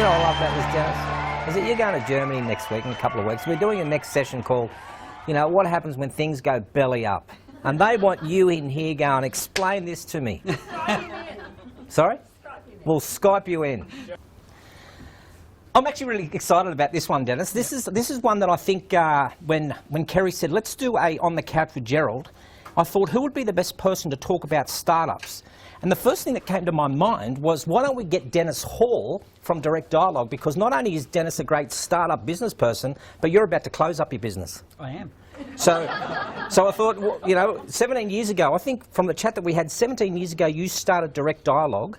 know what I love about this, Dennis? Is that you're going to Germany next week, in a couple of weeks. We're doing a next session called, you know, what happens when things go belly up. And they want you in here going, explain this to me. Sorry? We'll Skype you in. I'm actually really excited about this one, Dennis. This is one that I think when Kerry said, let's do a On the Couch with Gerald, I thought, who would be the best person to talk about startups? And the first thing that came to my mind was, why don't we get Dennis Hall from Direct Dialogue? Because not only is Dennis a great startup business person, but you're about to close up your business. I am. So I thought, well, you know, 17 years ago, I think from the chat that we had 17 years ago, you started Direct Dialogue.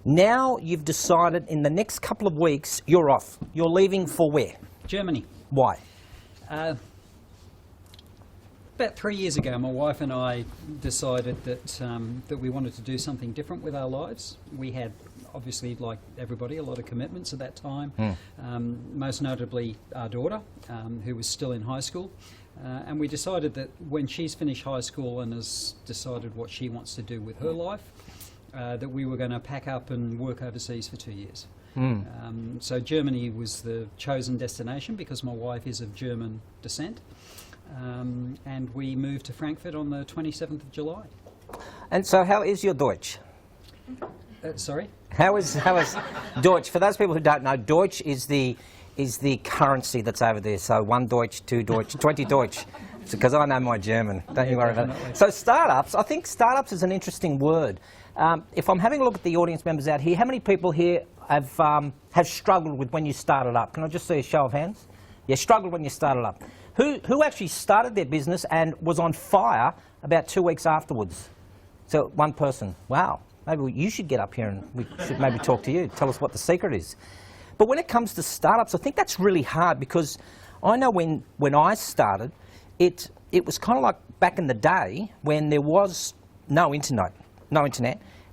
Now you've decided in the next couple of weeks, you're off. You're leaving for where? Germany. Why? About 3 years ago, my wife and I decided that that we wanted to do something different with our lives. We had, obviously, like everybody, a lot of commitments at that time. Most notably, our daughter, who was still in high school. And we decided that when she's finished high school and has decided what she wants to do with her life, that we were going to pack up and work overseas for 2 years. So Germany was the chosen destination because my wife is of German descent. And we moved to Frankfurt on the 27th of July. And so how is your Deutsch? Sorry? How is Deutsch? For those people who don't know, Deutsch is the currency that's over there. So 1 Deutsch, 2 Deutsch, 20 Deutsch. Because I know my German. Don't you worry about it. So startups, I think startups is an interesting word. If I'm having a look at the audience members out here, how many people here have struggled with when you started up? Can I just see a show of hands? Yeah, struggled when you started up. Who actually started their business and was on fire about 2 weeks afterwards? So one person. Wow. Maybe you should get up here and we should maybe talk to you. Tell us what the secret is. But when it comes to startups, I think that's really hard because I know when I started, it was kind of like back in the day when there was no internet.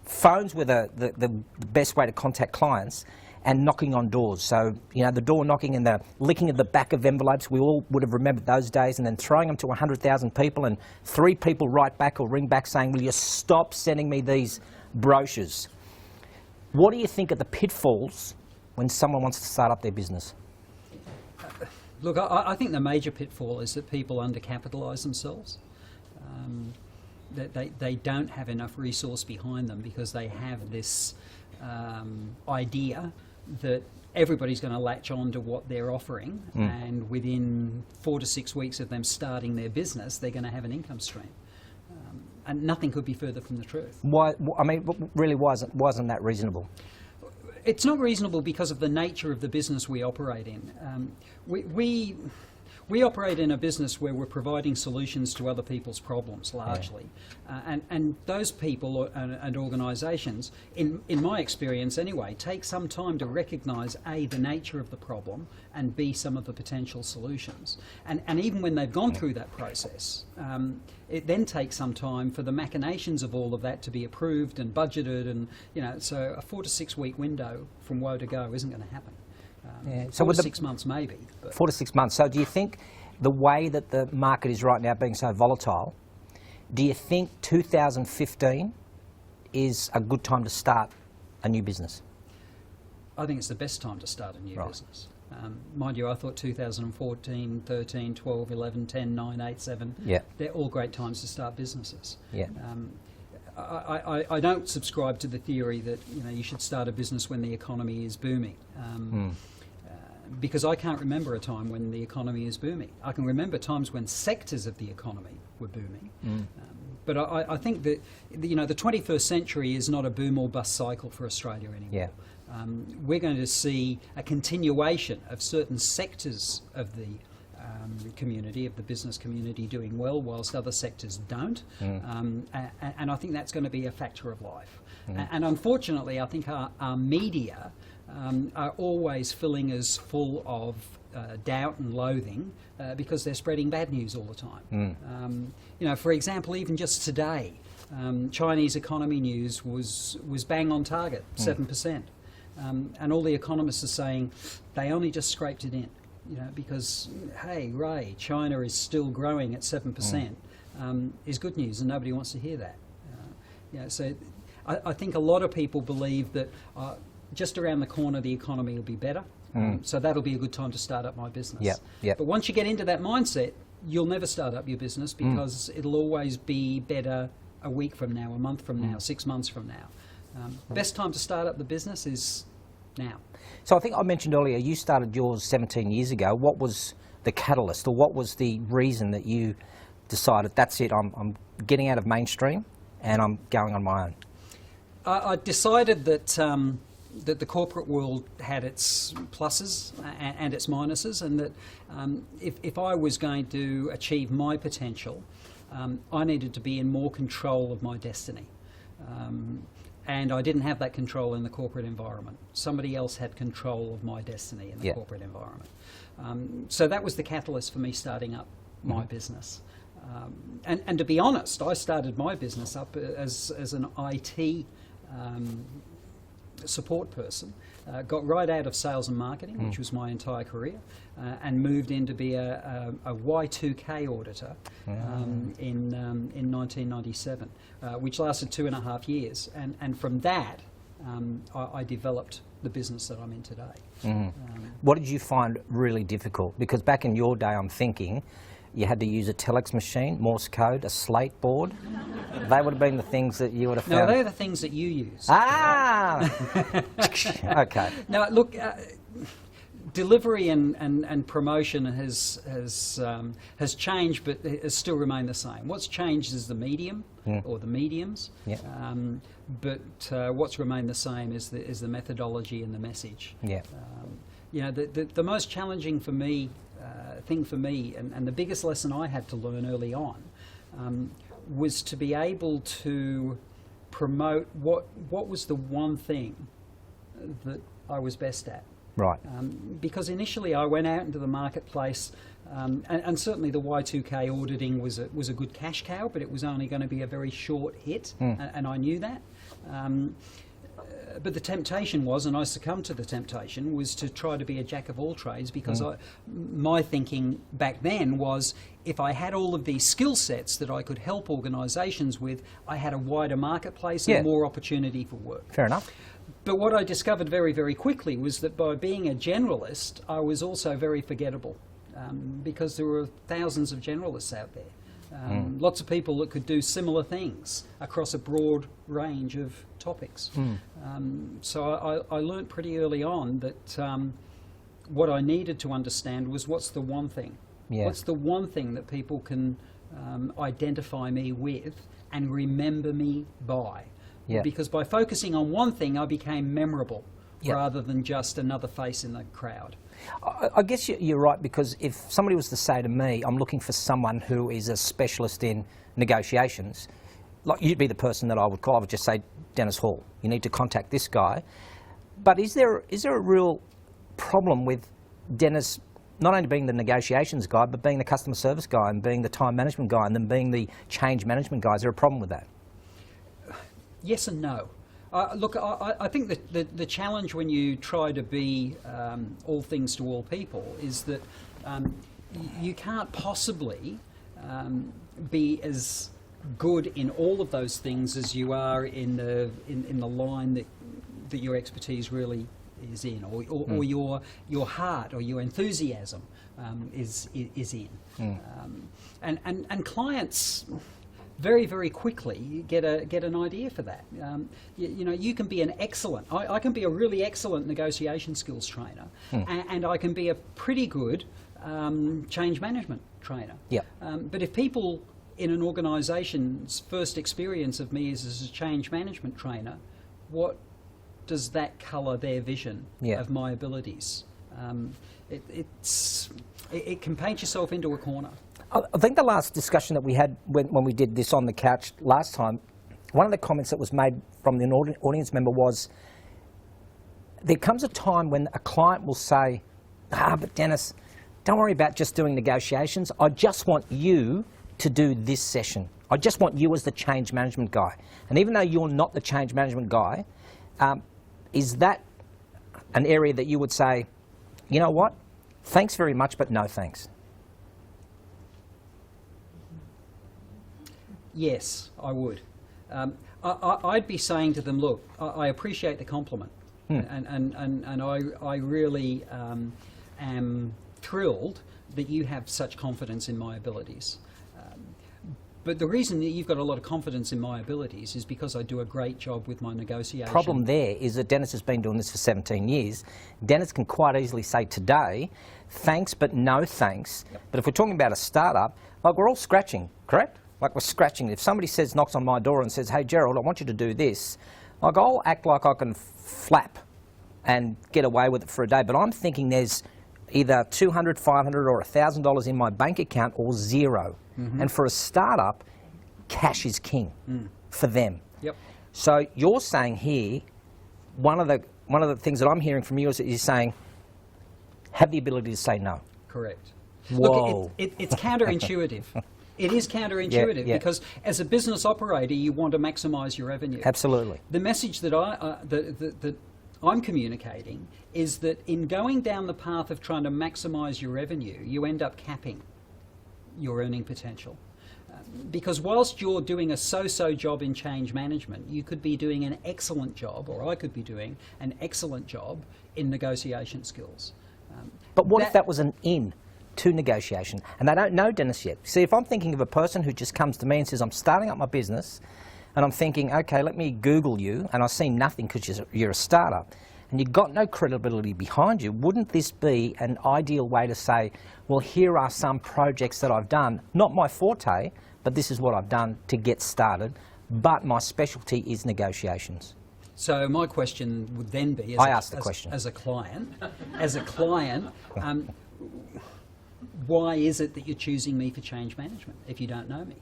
Phones were the best way to contact clients. And knocking on doors. So, you know, the door knocking and the licking of the back of envelopes, we all would have remembered those days, and then throwing them to 100,000 people and 3 people write back or ring back saying, will you stop sending me these brochures? What do you think are the pitfalls when someone wants to start up their business? Look, I think the major pitfall is that people undercapitalise themselves. That they don't have enough resource behind them because they have this idea that everybody's going to latch on to what they're offering, and within 4 to 6 weeks of them starting their business, they're going to have an income stream. And nothing could be further from the truth. Why? I mean, really, wasn't that reasonable? It's not reasonable because of the nature of the business we operate in. We operate in a business where we're providing solutions to other people's problems, largely. Yeah. And those people and organisations, in my experience anyway, take some time to recognise, A, the nature of the problem, and B, some of the potential solutions. And even when they've gone through that process, it then takes some time for the machinations of all of that to be approved and budgeted, and, you know, so a 4 to 6 week window from woe to go isn't going to happen. So 4 to 6 months maybe. But 4 to 6 months. So do you think the way that the market is right now being so volatile, do you think 2015 is a good time to start a new business? I think it's the best time to start a new business. Mind you, I thought 2014, 13, 12, 11, 10, 9, 8, 7, they're all great times to start businesses. Yeah. I don't subscribe to the theory that, you know, you should start a business when the economy is booming. Because I can't remember a time when the economy is booming. I can remember times when sectors of the economy were booming. But I think that, you know, the 21st century is not a boom or bust cycle for Australia anymore. Yeah. We're going to see a continuation of certain sectors of the community, of the business community, doing well, whilst other sectors don't. And I think that's going to be a factor of life. And unfortunately, I think our media are always filling us full of doubt and loathing because they're spreading bad news all the time. You know, for example, even just today, Chinese economy news was bang on target, 7%. And all the economists are saying they only just scraped it in. You know, because, hey, Ray, China is still growing at 7%, is good news, and nobody wants to hear that. You know, so I think a lot of people believe that just around the corner the economy will be better, so that'll be a good time to start up my business. Yep, yep. But once you get into that mindset, you'll never start up your business because it'll always be better a week from now, a month from now, 6 months from now. Best time to start up the business is now. So I think I mentioned earlier you started yours 17 years ago. What was the catalyst, or what was the reason that you decided, that's it, I'm getting out of mainstream and I'm going on my own? I decided that that the corporate world had its pluses and its minuses, and that if I was going to achieve my potential, I needed to be in more control of my destiny. And I didn't have that control in the corporate environment. Somebody else had control of my destiny in the corporate environment. So that was the catalyst for me starting up my business. And to be honest, I started my business up as an IT support person, got right out of sales and marketing, which was my entire career, and moved in to be a Y2K auditor in 1997, which lasted 2.5 years. And from that, I developed the business that I'm in today. What did you find really difficult? Because back in your day, I'm thinking, you had to use a telex machine, Morse code, a slate board. They would have been the things that you would have found. No, they're the things that you use. Ah! Okay. Now, look, delivery and promotion has changed, but has still remained the same. What's changed is the medium or the mediums. Yeah. But what's remained the same is the methodology and the message. Yeah. You know, the most challenging for me thing for me, and the biggest lesson I had to learn early on, was to be able to promote what was the one thing that I was best at. Right. Because initially I went out into the marketplace, and certainly the Y2K auditing was a good cash cow, but it was only going to be a very short hit, and I knew that. But the temptation was, and I succumbed to the temptation, was to try to be a jack of all trades, because my thinking back then was, if I had all of these skill sets that I could help organisations with, I had a wider marketplace and more opportunity for work. Fair enough. But what I discovered very, very quickly was that by being a generalist, I was also very forgettable, because there were thousands of generalists out there. Lots of people that could do similar things across a broad range of topics. So I learnt pretty early on that what I needed to understand was, what's the one thing? Yeah. What's the one thing that people can identify me with and remember me by? Yeah. Because by focusing on one thing, I became memorable rather than just another face in the crowd. I guess you're right, because if somebody was to say to me, I'm looking for someone who is a specialist in negotiations, like you'd be the person that I would call. I would just say, Dennis Hall, you need to contact this guy. But is there a real problem with Dennis not only being the negotiations guy, but being the customer service guy and being the time management guy and then being the change management guy? Is there a problem with that? Yes and no. Look, I think that the challenge when you try to be all things to all people is that you can't possibly be as good in all of those things as you are in the line that your expertise really is in, or your heart or your enthusiasm is in. And clients very, very quickly get an idea for that. You know, you can be an excellent, I can be a really excellent negotiation skills trainer, and I can be a pretty good change management trainer. Yeah. But if people in an organisation's first experience of me is as a change management trainer, what does that colour their vision of my abilities? It can paint yourself into a corner. I think the last discussion that we had when we did this on the couch last time, one of the comments that was made from the audience member was, there comes a time when a client will say, but Dennis, don't worry about just doing negotiations. I just want you to do this session. I just want you as the change management guy. And even though you're not the change management guy, is that an area that you would say, you know what, thanks very much, but no thanks? Yes, I would. I'd be saying to them, look, I appreciate the compliment, And I really am thrilled that you have such confidence in my abilities. But the reason that you've got a lot of confidence in my abilities is because I do a great job with my negotiation. Problem there is that Dennis has been doing this for 17 years. Dennis can quite easily say today, thanks but no thanks. Yep. But if we're talking about a startup, like we're all scratching, correct? Like we're scratching. If somebody knocks on my door and says, hey Gerald, I want you to do this, like I'll act like I can flap and get away with it for a day. But I'm thinking there's either $200, $500 or $1,000 in my bank account or zero. Mm-hmm. And for a startup, cash is king for them. Yep. So you're saying here, one of the things that I'm hearing from you is that you're saying, have the ability to say no. Correct. Whoa. Look, it's counterintuitive. It is counterintuitive because as a business operator, you want to maximise your revenue. Absolutely. The message that that I'm communicating is that in going down the path of trying to maximise your revenue, you end up capping your earning potential. Because whilst you're doing a so-so job in change management, you could be doing an excellent job, or I could be doing an excellent job in negotiation skills. But what if that was an in to negotiation? And they don't know Dennis yet. See, if I'm thinking of a person who just comes to me and says, I'm starting up my business, and I'm thinking, okay, let me Google you, and I see nothing because you're a startup, and you've got no credibility behind you, wouldn't this be an ideal way to say, well, here are some projects that I've done, not my forte, but this is what I've done to get started, but my specialty is negotiations? So my question would then be, as a client, why is it that you're choosing me for change management if you don't know me?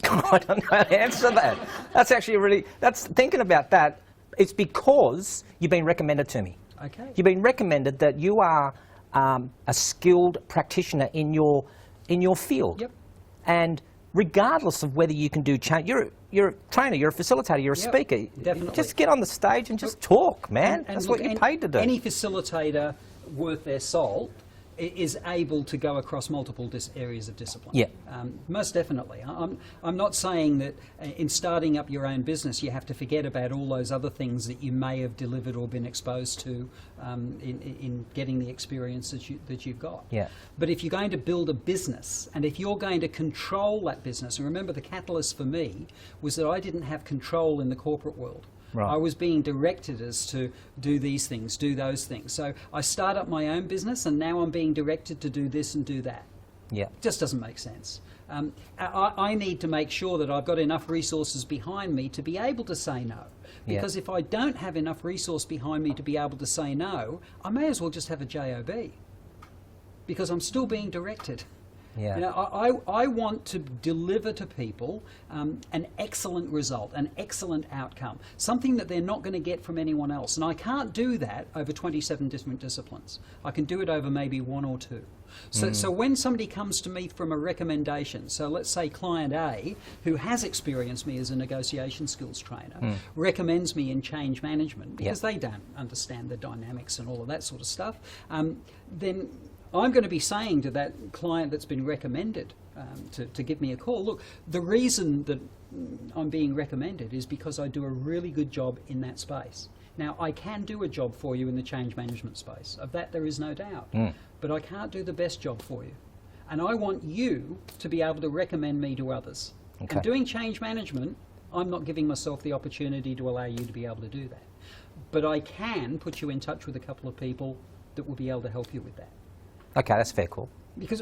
I don't know how to answer that. That's actually thinking about that, it's because you've been recommended to me. Okay. You've been recommended that you are a skilled practitioner in your field. Yep. And regardless of whether you can do change, you're a trainer, you're a facilitator, you're a speaker. Definitely. Just get on the stage and just talk, man. That's what you're paid to do. Any facilitator worth their salt is able to go across multiple areas of discipline. Yeah. Most definitely. I'm not saying that in starting up your own business you have to forget about all those other things that you may have delivered or been exposed to in getting the experience that you've got. Yeah. But if you're going to build a business and if you're going to control that business, and remember the catalyst for me was that I didn't have control in the corporate world. Right. I was being directed as to do these things, do those things. So I start up my own business and now I'm being directed to do this and do that. Yeah. It just doesn't make sense. I need to make sure that I've got enough resources behind me to be able to say no. Because if I don't have enough resource behind me to be able to say no, I may as well just have a job. Because I'm still being directed. Yeah. You know, I want to deliver to people an excellent result, an excellent outcome, something that they're not going to get from anyone else. And I can't do that over 27 different disciplines. I can do it over maybe one or two. So when somebody comes to me from a recommendation, so let's say client A, who has experienced me as a negotiation skills trainer, recommends me in change management because they don't understand the dynamics and all of that sort of stuff, then I'm going to be saying to that client that's been recommended to give me a call, look, the reason that I'm being recommended is because I do a really good job in that space. Now, I can do a job for you in the change management space. Of that, there is no doubt. But I can't do the best job for you. And I want you to be able to recommend me to others. Okay. And doing change management, I'm not giving myself the opportunity to allow you to be able to do that. But I can put you in touch with a couple of people that will be able to help you with that. Okay, that's fair call. Because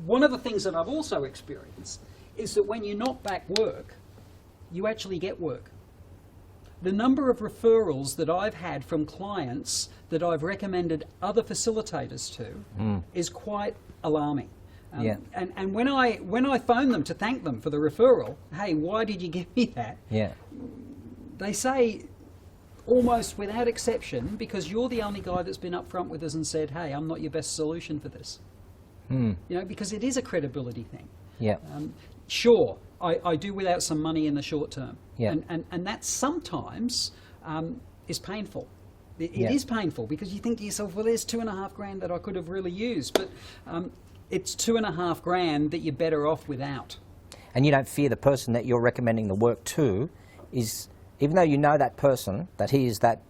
one of the things that I've also experienced is that when you knock back work, you actually get work. The number of referrals that I've had from clients that I've recommended other facilitators to is quite alarming. And when I phone them to thank them for the referral, hey, why did you give me that? Yeah. They say, almost without exception, because you're the only guy that's been upfront with us and said, hey, I'm not your best solution for this. You know, because it is a credibility thing. Yeah. Sure, I do without some money in the short term. Yeah. And that sometimes is painful. It is painful because you think to yourself, well, there's $2,500 that I could have really used, but it's $2,500 that you're better off without. And you don't fear the person that you're recommending the work to is even though you know that person, that he is that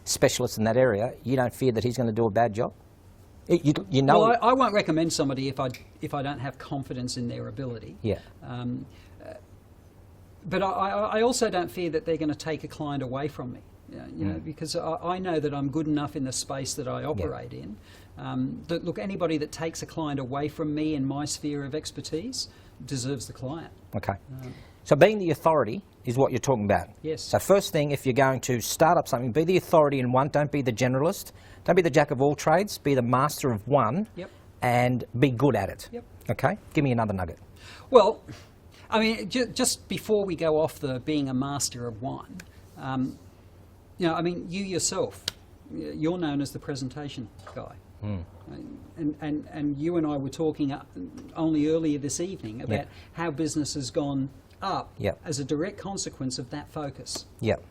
specialist in that area, you don't fear that he's going to do a bad job? You know. Well, I won't recommend somebody if I don't have confidence in their ability. Yeah. But I also don't fear that they're going to take a client away from me. You know, because I know that I'm good enough in the space that I operate in. That, look, anybody that takes a client away from me in my sphere of expertise deserves the client. Okay. So being the authority is what you're talking about. Yes. So first thing, if you're going to start up something, be the authority in one. Don't be the generalist. Don't be the jack of all trades. Be the master of one. Yep. And be good at it. Yep. Okay. Give me another nugget. Well, I mean, just before we go off the being a master of one, you know, I mean, you yourself, you're known as the presentation guy. And you and I were talking only earlier this evening about how business has gone up as a direct consequence of that focus. Yep.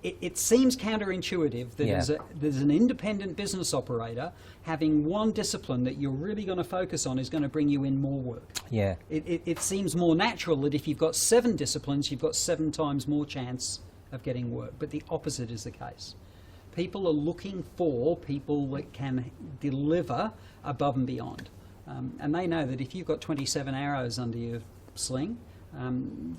It seems counterintuitive that there's an independent business operator, having one discipline that you're really going to focus on is going to bring you in more work. Yeah. It seems more natural that if you've got 7 disciplines, you've got 7 times more chance of getting work, but the opposite is the case. People are looking for people that can deliver above and beyond. And they know that if you've got 27 arrows under your sling,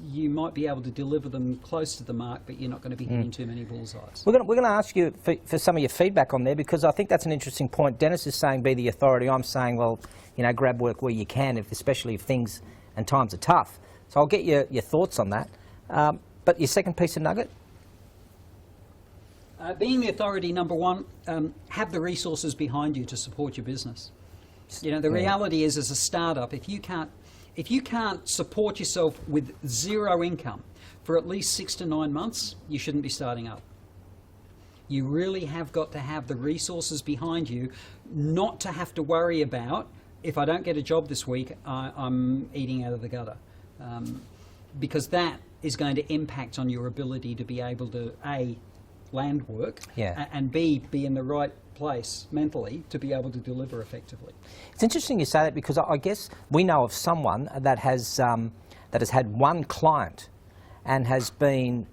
you might be able to deliver them close to the mark, but you're not going to be hitting too many bullseyes. We're going to ask you for some of your feedback on there, because I think that's an interesting point. Dennis is saying be the authority. I'm saying, well, you know, grab work where you can, especially if things and times are tough. So I'll get your thoughts on that. But your second piece of nugget? Being the authority, number one, have the resources behind you to support your business. You know, the reality is, as a startup, if you can't support yourself with 0 income for at least 6 to 9 months, you shouldn't be starting up. You really have got to have the resources behind you, not to have to worry about, if I don't get a job this week, I'm eating out of the gutter. Because that is going to impact on your ability to be able to, A, land work, and B, be in the right place mentally to be able to deliver effectively. It's interesting you say that, because I guess we know of someone that has had one client and has been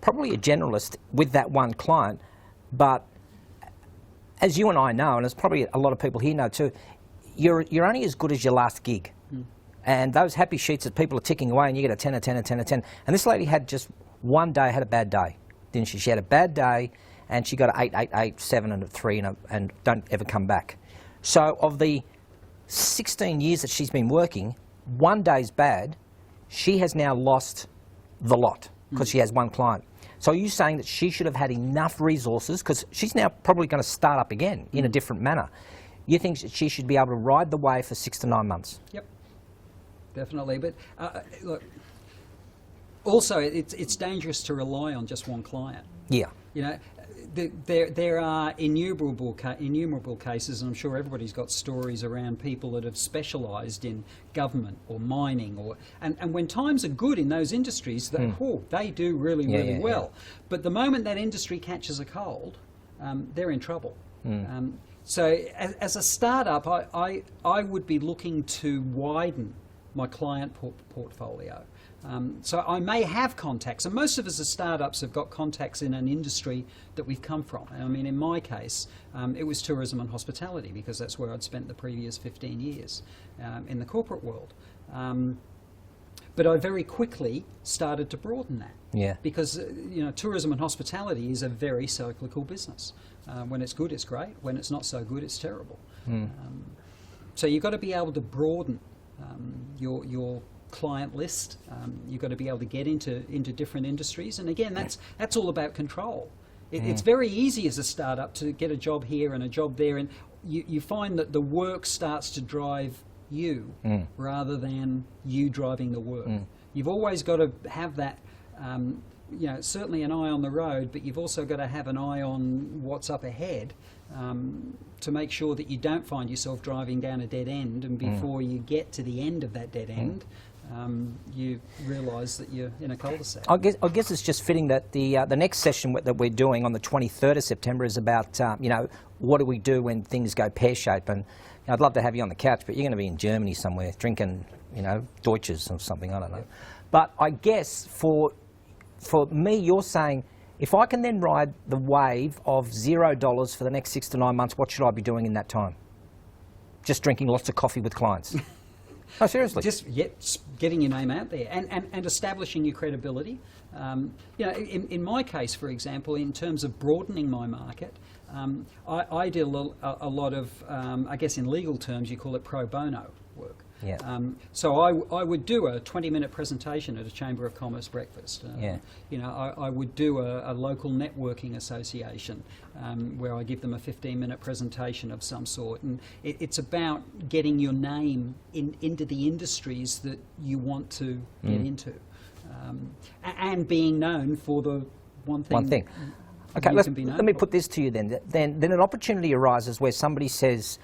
probably a generalist with that one client, but as you and I know, and as probably a lot of people here know too, you're only as good as your last gig. And those happy sheets that people are ticking away, and you get a 10, a 10, a 10, a 10. And this lady had just one day, had a bad day, didn't she? She had a bad day, and she got an 8, 8, 8, 7 and a 3 and don't ever come back. So of the 16 years that she's been working, one day's bad, she has now lost the lot because she has one client. So are you saying that she should have had enough resources, because she's now probably going to start up again in a different manner. You think that she should be able to ride the wave for 6 to 9 months? Yep, definitely. But look, also it's dangerous to rely on just one client. Yeah. You know, there are innumerable cases, and I'm sure everybody's got stories around people that have specialised in government or mining, and when times are good in those industries, they do really well. But the moment that industry catches a cold, they're in trouble. So as a startup, I would be looking to widen my client portfolio. So I may have contacts, and most of us as startups have got contacts in an industry that we've come from. I mean, in my case, it was tourism and hospitality, because that's where I'd spent the previous 15 years in the corporate world. But I very quickly started to broaden that. Yeah. Because you know, tourism and hospitality is a very cyclical business. When it's good, it's great. When it's not so good, it's terrible. So you've got to be able to broaden your client list. You've got to be able to get into different industries, and again, that's all about control. It's very easy as a startup to get a job here and a job there, and you find that the work starts to drive you rather than you driving the work. You've always got to have that, you know, certainly an eye on the road, but you've also got to have an eye on what's up ahead, to make sure that you don't find yourself driving down a dead end, and before you get to the end of that dead end, you realise that you're in a cul-de-sac. I guess it's just fitting that the next session that we're doing on the 23rd of September is about, you know, what do we do when things go pear-shaped? And you know, I'd love to have you on the couch, but you're going to be in Germany somewhere drinking, you know, Deutsches or something, I don't know. But I guess for for me, you're saying, if I can then ride the wave of $0 for the next 6 to 9 months, what should I be doing in that time? Just drinking lots of coffee with clients. No, seriously. Just getting your name out there and establishing your credibility. In my case, for example, in terms of broadening my market, I do a lot of, I guess in legal terms, you call it pro bono work. Yeah. So I would do a 20-minute presentation at a Chamber of Commerce breakfast. Yeah. I would do a local networking association where I give them a 15-minute presentation of some sort. And it's about getting your name into the industries that you want to get into. And being known for the one thing. Okay, let me put this to you then. Then an opportunity arises where somebody says,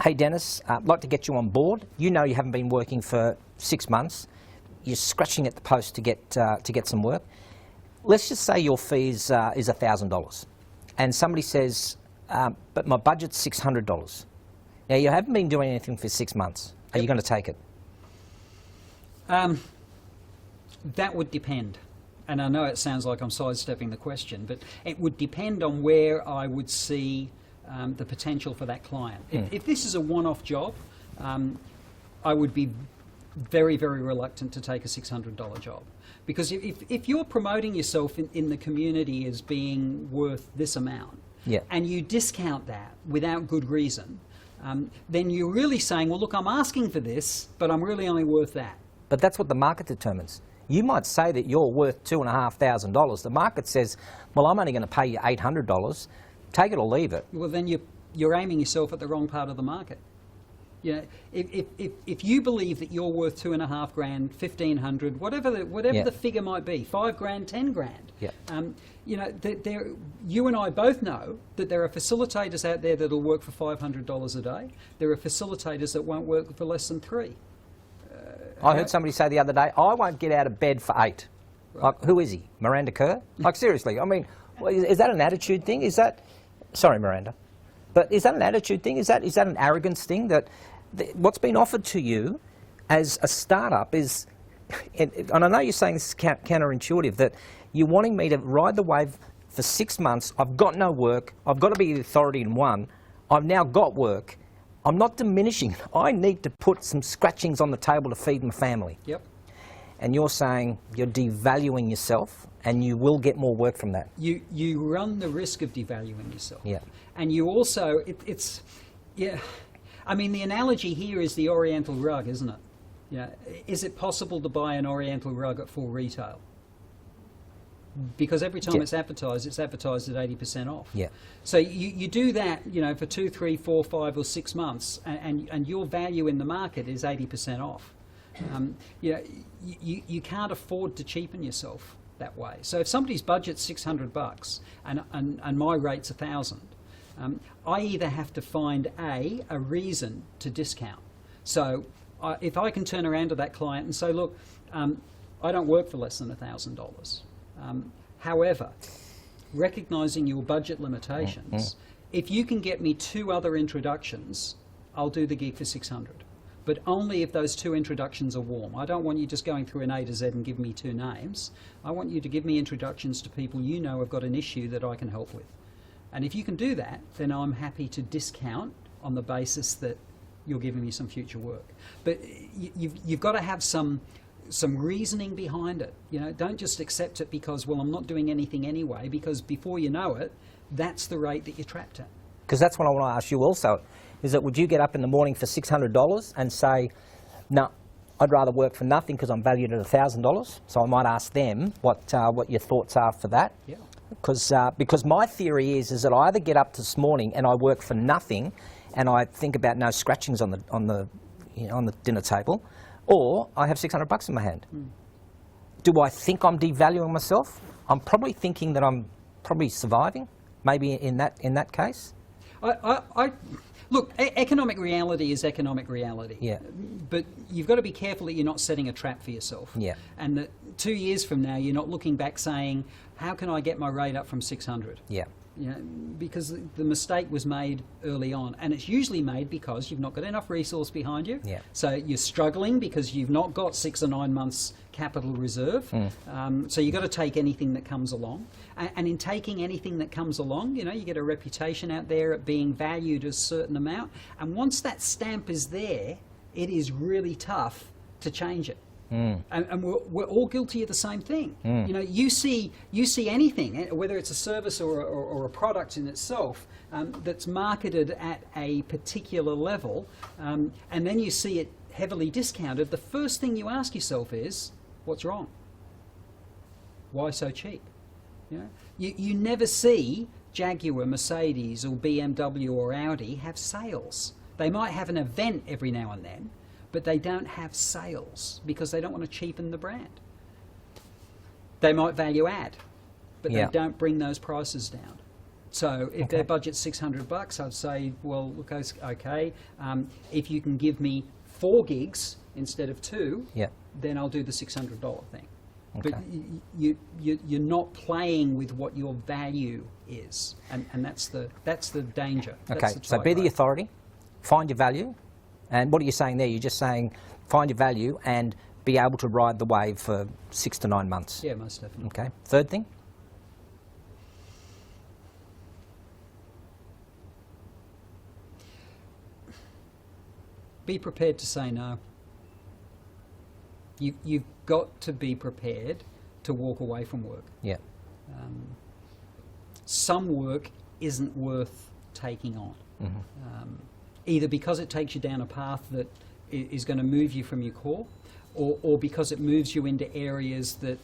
hey Dennis, I'd like to get you on board. You know you haven't been working for 6 months. You're scratching at the post to get some work. Let's just say your fee is $1,000. And somebody says, but my budget's $600. Now you haven't been doing anything for 6 months. Are you going to take it? That would depend. And I know it sounds like I'm sidestepping the question, but it would depend on where I would see the potential for that client. If this is a one-off job, I would be very, very reluctant to take a $600 job. Because if you're promoting yourself in the community as being worth this amount, and you discount that without good reason, then you're really saying, well, look, I'm asking for this, but I'm really only worth that. But that's what the market determines. You might say that you're worth $2,500. The market says, well, I'm only going to pay you $800. Take it or leave it. Well, then you're aiming yourself at the wrong part of the market. You know, if you believe that you're worth $2,500, $1,500, whatever the figure might be, $5,000, $10,000. You and I both know that there are facilitators out there that'll work for $500 a day. There are facilitators that won't work for less than $3. I heard somebody say the other day, I won't get out of bed for $8. Right. Like, who is he? Miranda Kerr? Like, seriously, I mean, is that an attitude thing? Is that, sorry, Miranda, but is that an attitude thing? Is that an arrogance thing? That what's been offered to you as a startup is, and I know you're saying this is counterintuitive, that you're wanting me to ride the wave for 6 months. I've got no work. I've got to be the authority in one. I've now got work. I'm not diminishing. I need to put some scratchings on the table to feed my family. Yep. And you're saying you're devaluing yourself, and you will get more work from that. You run the risk of devaluing yourself. Yeah. And you also, I mean, the analogy here is the Oriental rug, isn't it? Yeah. Is it possible to buy an Oriental rug at full retail? Because every time it's advertised at 80% off. Yeah. So you do that, for 2, 3, 4, 5, or 6 months, and your value in the market is 80% off. You can't afford to cheapen yourself that way. So if somebody's budget's $600 and my rate's $1,000, I either have to find a reason to discount. So if I can turn around to that client and say, look, I don't work for less than $1,000. However, recognising your budget limitations, if you can get me 2 other introductions, I'll do the gig for $600. But only if those 2 introductions are warm. I don't want you just going through an A to Z and give me 2 names. I want you to give me introductions to people you know have got an issue that I can help with. And if you can do that, then I'm happy to discount on the basis that you're giving me some future work. But you've got to have some reasoning behind it. Don't just accept it because, well, I'm not doing anything anyway, because before you know it, that's the rate that you're trapped at. Because that's what I want to ask you also, is that would you get up in the morning for $600 and say, no, I'd rather work for nothing because I'm valued at $1,000? So I might ask them what your thoughts are for that. Yeah. Because my theory is that I either get up this morning and I work for nothing, and I think about no scratchings on the dinner table, or I have $600 in my hand. Do I think I'm devaluing myself? I'm probably thinking that I'm probably surviving, maybe in that case. Look, economic reality is economic reality. Yeah. But you've got to be careful that you're not setting a trap for yourself. Yeah. And that 2 years from now, you're not looking back saying, how can I get my rate up from 600? Yeah. You know, because the mistake was made early on, and it's usually made because you've not got enough resource behind you. Yeah. So you're struggling because you've not got 6 or 9 months capital reserve. So you've got to take anything that comes along, and in taking anything that comes along, you know, you get a reputation out there at being valued a certain amount, and once that stamp is there, it is really tough to change it. And we're all guilty of the same thing. You know, you see anything, whether it's a service or a product in itself, that's marketed at a particular level, and then you see it heavily discounted. The first thing you ask yourself is, what's wrong? Why so cheap? You know, you never see Jaguar, Mercedes, or BMW or Audi have sales. They might have an event every now and then, but they don't have sales because they don't want to cheapen the brand. They might value add, but they don't bring those prices down. So if their budget's $600, I'd say, well, look, okay, if you can give me 4 gigs instead of 2, then I'll do the $600 thing. Okay. But you're not playing with what your value is, and that's the danger. Okay, so be the authority, find your value. And what are you saying there? You're just saying find your value and be able to ride the wave for 6 to 9 months. Yeah, most definitely. Okay. Third thing? Be prepared to say no. You've got to be prepared to walk away from work. Yeah. Some work isn't worth taking on. Either because it takes you down a path that is going to move you from your core, or because it moves you into areas that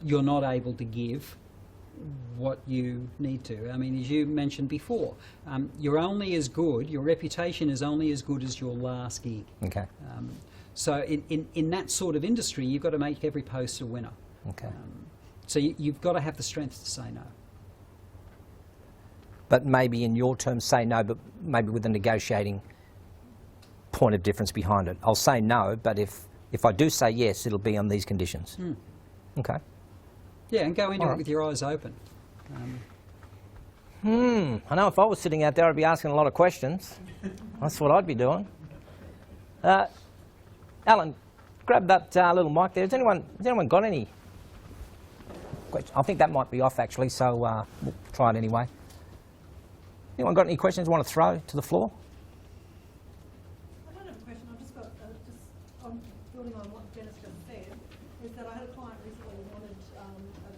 you're not able to give what you need to. I mean, as you mentioned before, you're only as good, your reputation is only as good as your last gig. Okay. So in that sort of industry, you've got to make every post a winner. Okay. So you've got to have the strength to say no. But maybe in your terms say no, but maybe with a negotiating point of difference behind it. I'll say no, but if I do say yes, it'll be on these conditions. Okay. Yeah, and go into it with your eyes open. I know if I was sitting out there, I'd be asking a lot of questions. That's what I'd be doing. Alan, grab that little mic there. Has anyone got any questions? I think that might be off actually, so we'll try it anyway. Anyone got any questions you want to throw to the floor? I don't have a question. I've just got, I'm building on what Jessica said, is that I had a client recently who wanted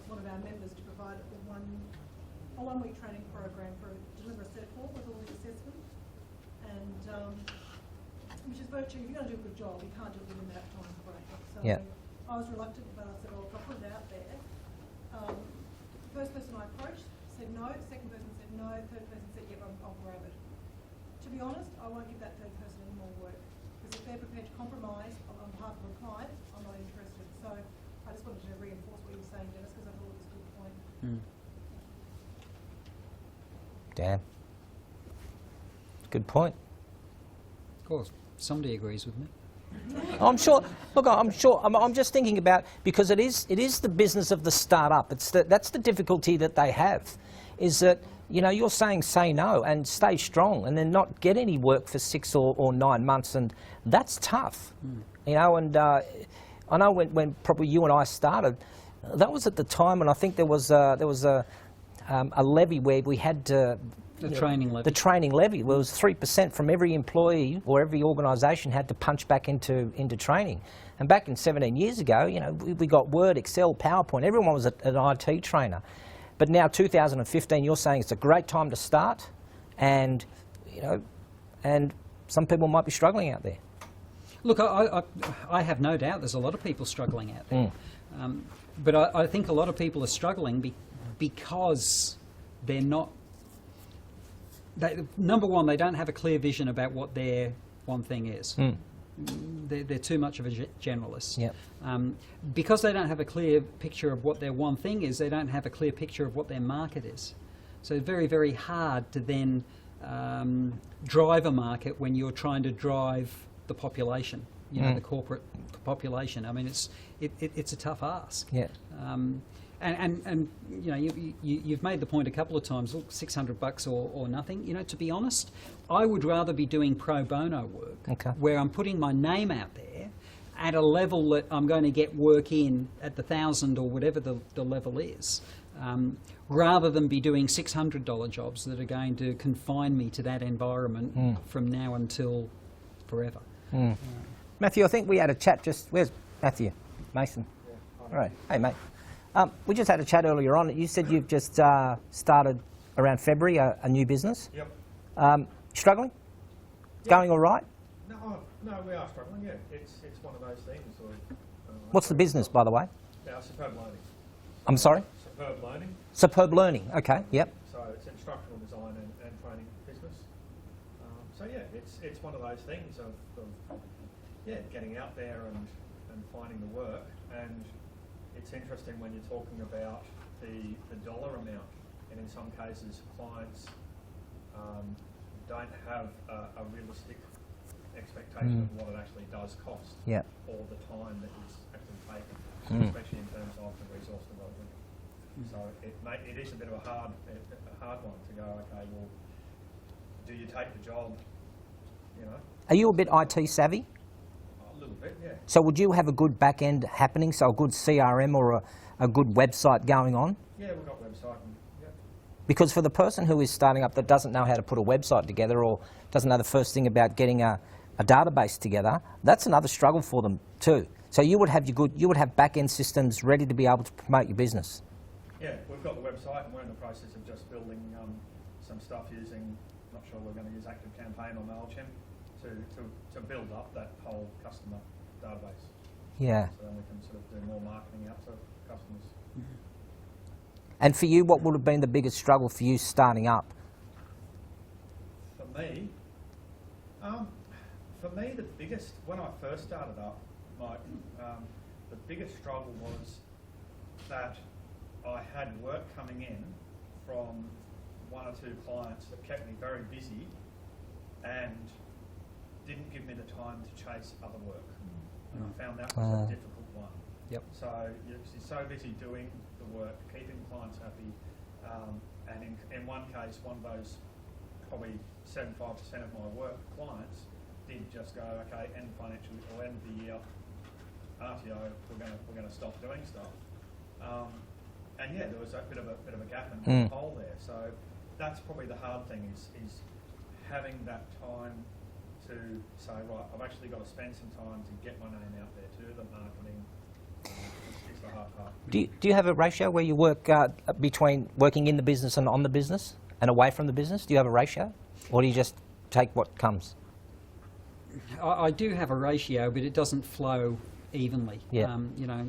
one of our members to provide a one-week training program for deliver a set call with all the assessment, and which is virtually, if you're going to do a good job, you can't do it within that time frame. So I was reluctant, but I said, well, if I put it out there, the first person I approached said no, second person said no, third person said, yeah, I'll grab it. To be honest, I won't give that third person any more work, because if they're prepared to compromise on behalf of a client, I'm not interested. So I just wanted to reinforce what you were saying, Dennis, because I thought it was a good point. Dan. Good point. Of course, somebody agrees with me. I'm sure. Look, I'm sure. I'm just thinking about, because it is the business of the start-up. That's the difficulty that they have, is that, you know, you're saying say no and stay strong, and then not get any work for 6 or 9 months, and that's tough. You know, and I know when probably you and I started, that was at the time when I think there was a levy where we had to. The training levy. The training levy was 3% from every employee or every organisation had to punch back into training. And back in 17 years ago, you know, we got Word, Excel, PowerPoint. Everyone was an IT trainer. But now, 2015, you're saying it's a great time to start, and you know, and some people might be struggling out there. Look, I have no doubt there's a lot of people struggling out there, but I think a lot of people are struggling because they're not. Number one, they don't have a clear vision about what their one thing is. They're too much of a generalist. Yep. Because they don't have a clear picture of what their one thing is, they don't have a clear picture of what their market is. So it's very, very hard to then drive a market when you're trying to drive the population, you know, the corporate population. I mean, it's a tough ask. Yeah. And you know, you've made the point a couple of times. Look, $600 or nothing. You know, to be honest, I would rather be doing pro bono work where I'm putting my name out there at a level that I'm going to get work in at the 1,000 or whatever the level is, rather than be doing $600 jobs that are going to confine me to that environment from now until forever. Matthew, I think we had a chat where's Matthew? Mason. Yeah, all right. Hey, mate. We just had a chat earlier on. You said you've just started around February a new business. Yep. Struggling? Yep. Going all right? No, we are struggling, yeah. It's one of those things. What's the business, by the way? Superb Learning. I'm sorry? Superb Learning. Superb Learning, okay, yep. So it's instructional design and training business. So yeah, it's one of those things of getting out there and finding the work. And it's interesting when you're talking about the dollar amount, and in some cases clients don't have a realistic expectation of what it actually does cost, or the time that it's actually taken, especially in terms of the resource development. So it is a bit of a hard one to go, okay, well, do you take the job, you know? Are you a bit IT savvy? A little bit, yeah. So would you have a good back end happening, so a good CRM or a good website going on? Yeah, we've got a website. Because for the person who is starting up that doesn't know how to put a website together or doesn't know the first thing about getting a database together, that's another struggle for them too. So you would have back end systems ready to be able to promote your business. Yeah, we've got the website and we're in the process of just building some stuff using, not sure we're going to use ActiveCampaign or MailChimp to build up that whole customer database. Yeah. So then we can sort of do more marketing out to customers. And for you, what would have been the biggest struggle for you starting up? For me, the biggest, when I first started up, Mike, the biggest struggle was that I had work coming in from one or two clients that kept me very busy and didn't give me the time to chase other work. And I found that was a difficult one. Yep. So you're so busy doing the work, keeping clients happy, and in one case, one of those probably 75% of my work clients did just go, okay, end financial or end of the year, RTO, we're going to stop doing stuff. And yeah, there was a bit of a gap and a hole there. So that's probably the hard thing is having that time to say, right, I've actually got to spend some time to get my name out there too, the marketing. It's the hard part. Do you have a ratio where you work between working in the business and on the business and away from the business? Do you have a ratio, or do you just take what comes? I do have a ratio, but it doesn't flow evenly. Yeah. You know,